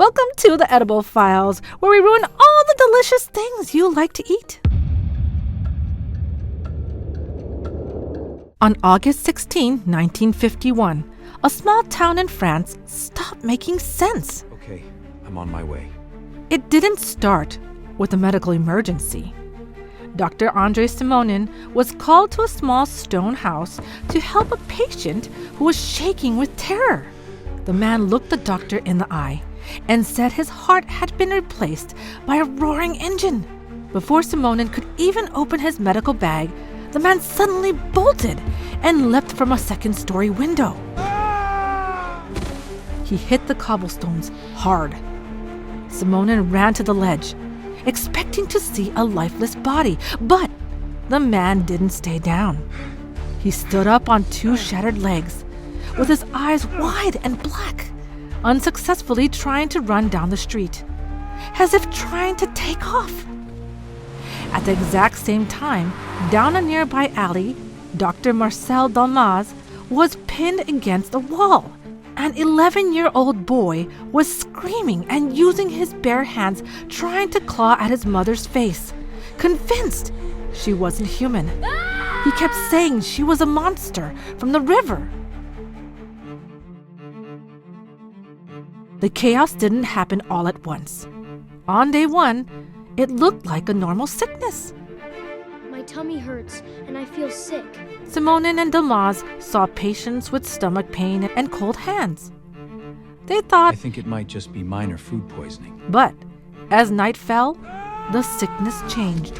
Welcome to the Edible Files, where we ruin all the delicious things you like to eat. On August 16, 1951, a small town in France stopped making sense. Okay, I'm on my way. It didn't start with a medical emergency. Dr. Andre Simonin was called to a small stone house to help a patient who was shaking with terror. The man looked the doctor in the eye and said his heart had been replaced by a roaring engine. Before Simonin could even open his medical bag, the man suddenly bolted and leapt from a second-story window. He hit the cobblestones hard. Simonin ran to the ledge, expecting to see a lifeless body, but the man didn't stay down. He stood up on two shattered legs, with his eyes wide and black, unsuccessfully trying to run down the street, as if trying to take off. At the exact same time, down a nearby alley, Dr. Marcel Dalmas was pinned against a wall. An 11-year-old boy was screaming and using his bare hands trying to claw at his mother's face, convinced she wasn't human. He kept saying she was a monster from the river. The chaos didn't happen all at once. On day one, it looked like a normal sickness. My tummy hurts and I feel sick. Simonin and Dalmas saw patients with stomach pain and cold hands. They thought, I think it might just be minor food poisoning. But as night fell, the sickness changed.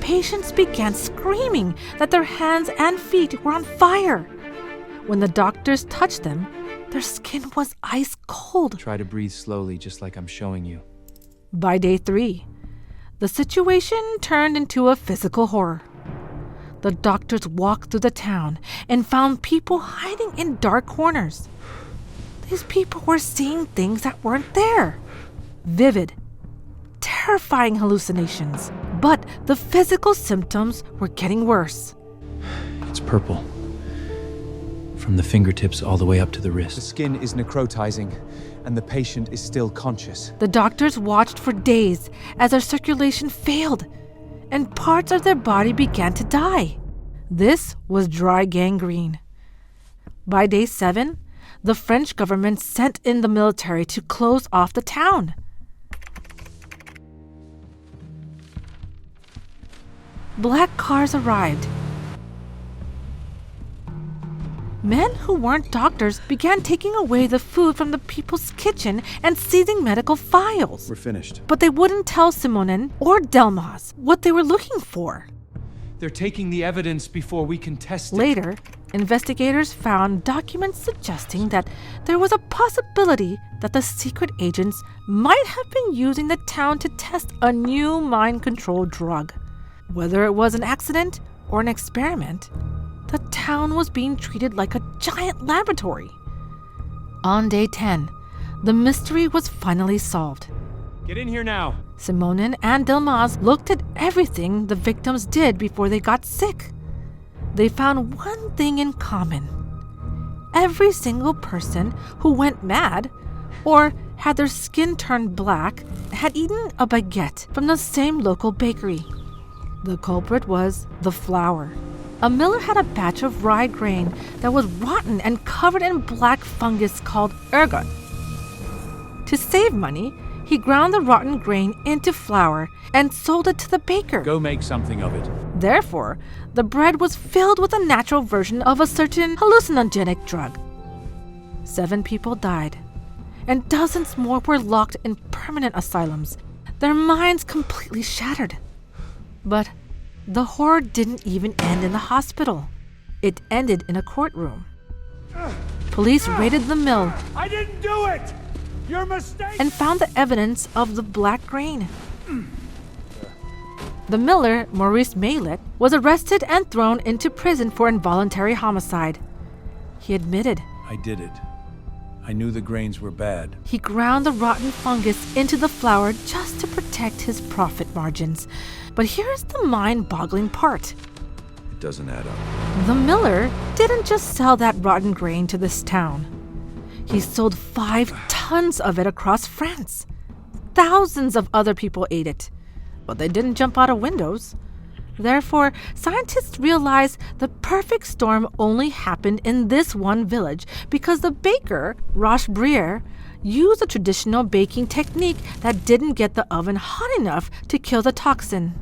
Patients began screaming that their hands and feet were on fire. When the doctors touched them, their skin was ice cold. Try to breathe slowly, just like I'm showing you. By day 3, the situation turned into a physical horror. The doctors walked through the town and found people hiding in dark corners. These people were seeing things that weren't there. Vivid, terrifying hallucinations. But the physical symptoms were getting worse. It's purple. From the fingertips all the way up to the wrist. The skin is necrotizing, and the patient is still conscious. The doctors watched for days as their circulation failed, and parts of their body began to die. This was dry gangrene. By day 7, the French government sent in the military to close off the town. Black cars arrived. Men who weren't doctors began taking away the food from the people's kitchen and seizing medical files. We're finished. But they wouldn't tell Simonin or Dalmas what they were looking for. They're taking the evidence before we can test it. Later, investigators found documents suggesting that there was a possibility that the secret agents might have been using the town to test a new mind-control drug. Whether it was an accident or an experiment, the town was being treated like a giant laboratory. On day 10, the mystery was finally solved. Get in here now. Simonin and Dalmas looked at everything the victims did before they got sick. They found one thing in common. Every single person who went mad or had their skin turned black had eaten a baguette from the same local bakery. The culprit was the flour. A miller had a batch of rye grain that was rotten and covered in black fungus called ergot. To save money, he ground the rotten grain into flour and sold it to the baker. Go make something of it. Therefore, the bread was filled with a natural version of a certain hallucinogenic drug. 7 people died, and dozens more were locked in permanent asylums, their minds completely shattered. But the horror didn't even end in the hospital. It ended in a courtroom. Police raided the mill I didn't do it! Your mistake! and found the evidence of the black grain. The miller, Maurice Maylet, was arrested and thrown into prison for involuntary homicide. He admitted I did it. I knew the grains were bad. he ground the rotten fungus into the flour just to protect his profit margins. But here's the mind-boggling part. It doesn't add up. The miller didn't just sell that rotten grain to this town. He sold 5 tons of it across France. Thousands of other people ate it, but they didn't jump out of windows. Therefore, scientists realized the perfect storm only happened in this one village because the baker, Roche-Briere, used a traditional baking technique that didn't get the oven hot enough to kill the toxin.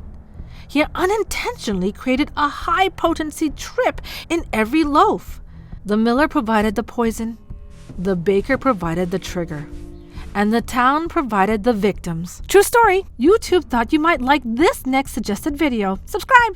He unintentionally created a high-potency trip in every loaf. The miller provided the poison, the baker provided the trigger, and the town provided the victims. True story. YouTube thought you might like this next suggested video. Subscribe!